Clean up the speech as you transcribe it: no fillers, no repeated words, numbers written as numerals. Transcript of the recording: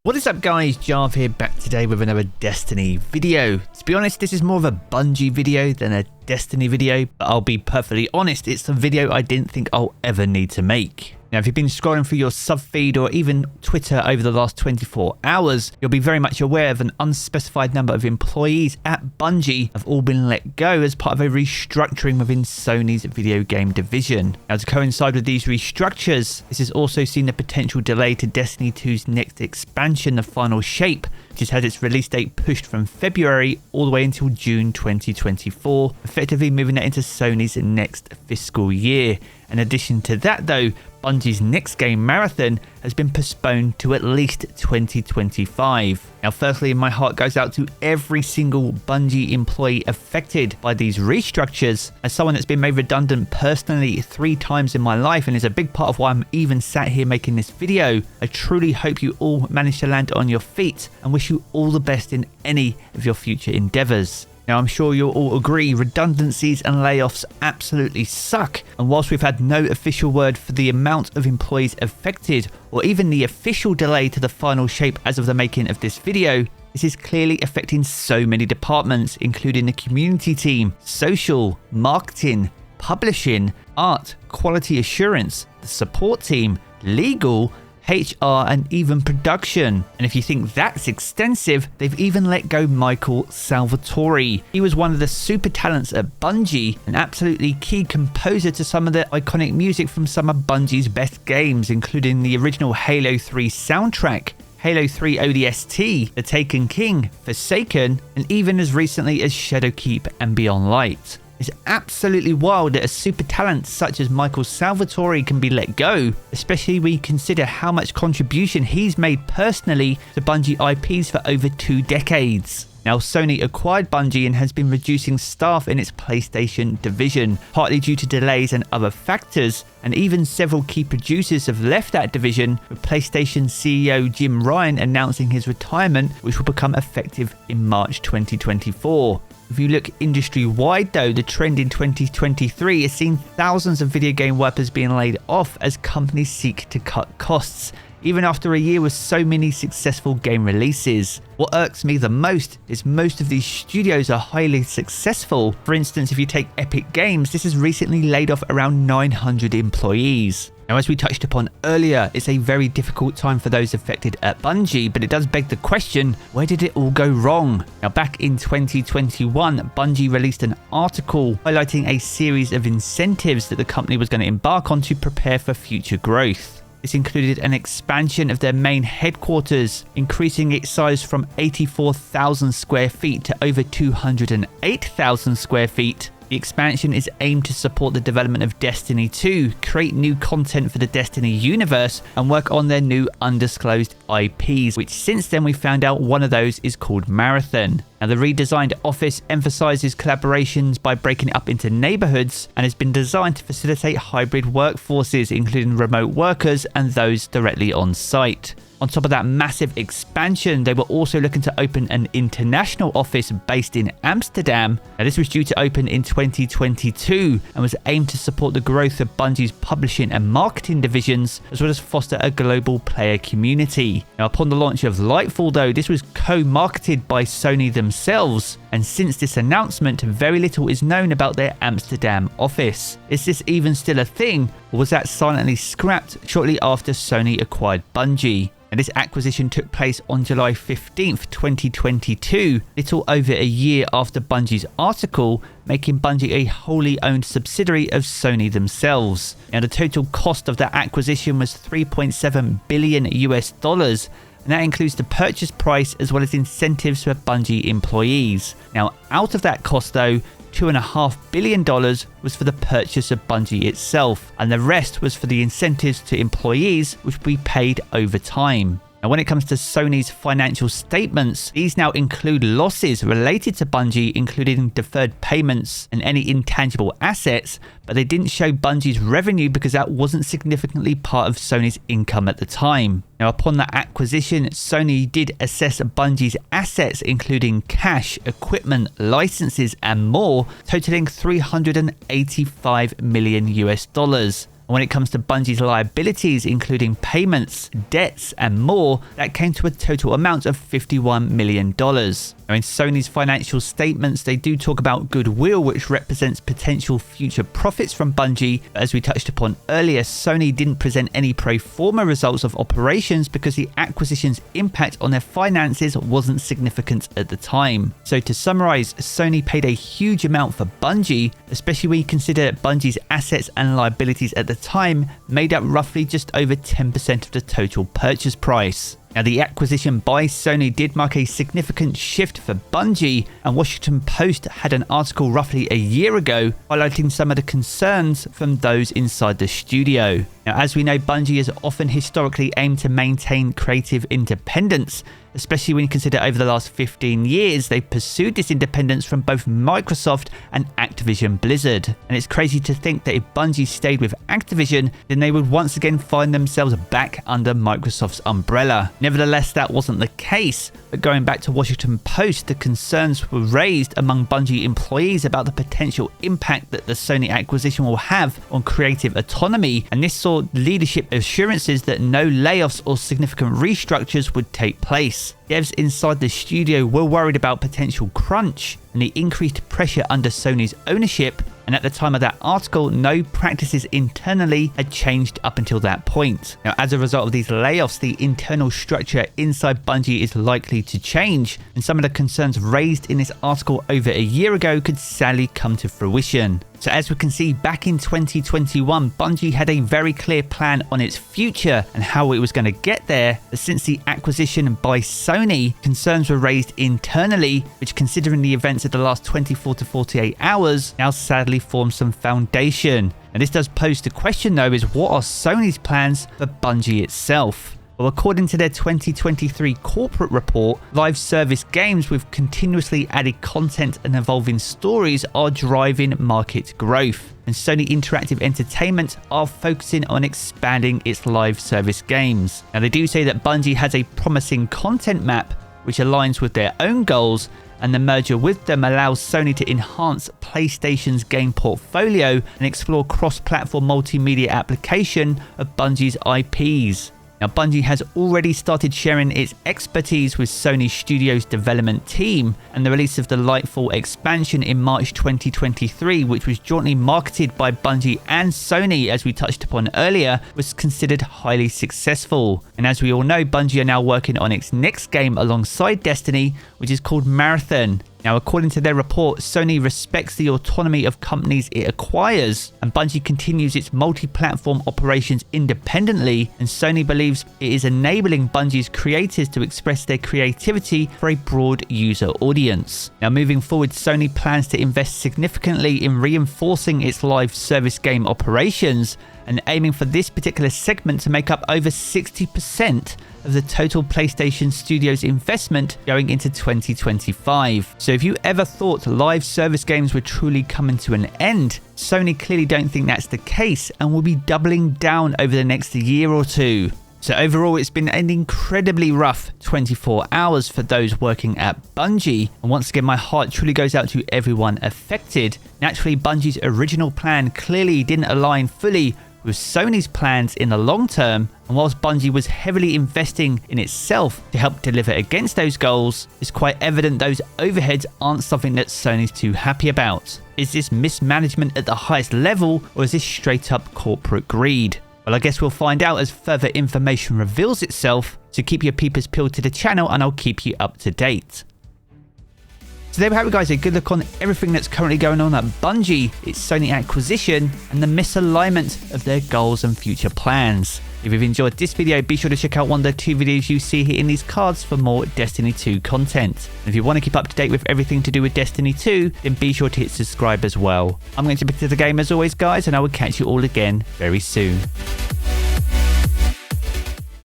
What is up guys, Jarv here, back today with another Destiny video. To be honest, this is more of a Bungie video than a Destiny video, but I'll be perfectly honest, it's a video I didn't think I'll ever need to make. Now, if you've been scrolling through your sub feed or even Twitter over the last 24 hours, you'll be very much aware of an unspecified number of employees at Bungie have all been let go as part of a restructuring within Sony's video game division. Now, to coincide with these restructures, this has also seen a potential delay to Destiny 2's next expansion, The Final Shape, which has had its release date pushed from February all the way until June 2024, effectively moving it into Sony's next fiscal year. In addition to that though, Bungie's next game, Marathon, has been postponed to at least 2025. Now firstly, my heart goes out to every single Bungie employee affected by these restructures. As someone that's been made redundant personally 3 times in my life and is a big part of why I'm even sat here making this video, I truly hope you all manage to land on your feet and wish you all the best in any of your future endeavours. Now, I'm sure you'll all agree redundancies and layoffs absolutely suck, and whilst we've had no official word for the amount of employees affected or even the official delay to The Final Shape as of the making of this video, this is clearly affecting so many departments, including the community team, social, marketing, publishing, art, quality assurance, the support team, legal, HR, and even production. And if you think that's extensive, they've even let go Michael Salvatori. He was one of the super talents at Bungie, an absolutely key composer to some of the iconic music from some of Bungie's best games, including the original Halo 3 soundtrack, Halo 3 ODST, The Taken King, Forsaken, and even as recently as Shadowkeep and Beyond Light. It's absolutely wild that a super talent such as Michael Salvatori can be let go, especially when you consider how much contribution he's made personally to Bungie IPs for over 2 decades. Now, Sony acquired Bungie and has been reducing staff in its PlayStation division, partly due to delays and other factors, and even several key producers have left that division, with PlayStation CEO Jim Ryan announcing his retirement, which will become effective in March 2024. If you look industry-wide though, the trend in 2023 has seen thousands of video game workers being laid off as companies seek to cut costs, even after a year with so many successful game releases. What irks me the most is most of these studios are highly successful. For instance, if you take Epic Games, this has recently laid off around 900 employees. Now, as we touched upon earlier, it's a very difficult time for those affected at Bungie, but it does beg the question, where did it all go wrong? Now, back in 2021, Bungie released an article highlighting a series of incentives that the company was going to embark on to prepare for future growth. This included an expansion of their main headquarters, increasing its size from 84,000 square feet to over 208,000 square feet. The expansion is aimed to support the development of Destiny 2, create new content for the Destiny universe, and work on their new undisclosed IPs, which since then we found out one of those is called Marathon. Now, the redesigned office emphasizes collaborations by breaking it up into neighborhoods and has been designed to facilitate hybrid workforces, including remote workers and those directly on site. On top of that massive expansion, they were also looking to open an international office based in Amsterdam. Now, this was due to open in 2022 and was aimed to support the growth of Bungie's publishing and marketing divisions, as well as foster a global player community. Now, upon the launch of Lightfall though, this was co-marketed by Sony themselves, and since this announcement, very little is known about their Amsterdam office. Is this even still a thing, or was that silently scrapped shortly after Sony acquired Bungie? And this acquisition took place on July 15th, 2022, little over a year after Bungie's article, making Bungie a wholly owned subsidiary of Sony themselves. Now, the total cost of that acquisition was $3.7 billion US, and that includes the purchase price as well as incentives for Bungie employees. Now, out of that cost though, $2.5 billion was for the purchase of Bungie itself, and the rest was for the incentives to employees, which will be paid over time. Now, when it comes to Sony's financial statements, these now include losses related to Bungie, including deferred payments and any intangible assets, but they didn't show Bungie's revenue because that wasn't significantly part of Sony's income at the time. Now, upon that acquisition, Sony did assess Bungie's assets, including cash, equipment, licenses, and more, totaling $385 million US. And when it comes to Bungie's liabilities, including payments, debts, and more, that came to a total amount of $51 million. Now, in Sony's financial statements, they do talk about goodwill, which represents potential future profits from Bungie. But as we touched upon earlier, Sony didn't present any pro forma results of operations because the acquisition's impact on their finances wasn't significant at the time. So to summarize, Sony paid a huge amount for Bungie, especially when you consider Bungie's assets and liabilities at the time made up roughly just over 10% of the total purchase price. Now, the acquisition by Sony did mark a significant shift for Bungie, and Washington Post had an article roughly a year ago highlighting some of the concerns from those inside the studio. Now, as we know, Bungie has often historically aimed to maintain creative independence, especially when you consider over the last 15 years they've pursued this independence from both Microsoft and Activision Blizzard. And it's crazy to think that if Bungie stayed with Activision, then they would once again find themselves back under Microsoft's umbrella. Nevertheless, that wasn't the case, but going back to Washington Post, the concerns were raised among Bungie employees about the potential impact that the Sony acquisition will have on creative autonomy, and this saw leadership assurances that no layoffs or significant restructures would take place. Devs inside the studio were worried about potential crunch and the increased pressure under Sony's ownership, and at the time of that article, no practices internally had changed up until that point. Now, as a result of these layoffs, the internal structure inside Bungie is likely to change, and some of the concerns raised in this article over a year ago could sadly come to fruition. So as we can see, back in 2021, Bungie had a very clear plan on its future and how it was going to get there. But since the acquisition by Sony, concerns were raised internally, which, considering the events of the last 24 to 48 hours, now sadly forms some foundation. And this does pose the question though, is what are Sony's plans for Bungie itself? Well, according to their 2023 corporate report, live service games with continuously added content and evolving stories are driving market growth. And Sony Interactive Entertainment are focusing on expanding its live service games. Now, they do say that Bungie has a promising content map which aligns with their own goals, and the merger with them allows Sony to enhance PlayStation's game portfolio and explore cross-platform multimedia application of Bungie's IPs. Now, Bungie has already started sharing its expertise with Sony Studios' development team, and the release of the Lightfall expansion in March 2023, which was jointly marketed by Bungie and Sony, as we touched upon earlier, was considered highly successful. And as we all know, Bungie are now working on its next game alongside Destiny, which is called Marathon. Now, according to their report, Sony respects the autonomy of companies it acquires, and Bungie continues its multi-platform operations independently, and Sony believes it is enabling Bungie's creators to express their creativity for a broad user audience. Now, moving forward, Sony plans to invest significantly in reinforcing its live service game operations, and aiming for this particular segment to make up over 60% of the total PlayStation Studios investment going into 2025. So if you ever thought live service games were truly coming to an end, Sony clearly don't think that's the case and will be doubling down over the next year or two. So overall, it's been an incredibly rough 24 hours for those working at Bungie. And once again, my heart truly goes out to everyone affected. Naturally, Bungie's original plan clearly didn't align fully with Sony's plans in the long term, and whilst Bungie was heavily investing in itself to help deliver against those goals, it's quite evident those overheads aren't something that Sony's too happy about. Is this mismanagement at the highest level, or is this straight up corporate greed? Well, I guess we'll find out as further information reveals itself, so keep your peepers peeled to the channel and I'll keep you up to date. So there we have it, guys, a good look on everything that's currently going on at Bungie, its Sony acquisition, and the misalignment of their goals and future plans. If you've enjoyed this video, be sure to check out one of the two videos you see here in these cards for more Destiny 2 content. And if you want to keep up to date with everything to do with Destiny 2, then be sure to hit subscribe as well. I'm going to be to the game as always, guys, and I will catch you all again very soon.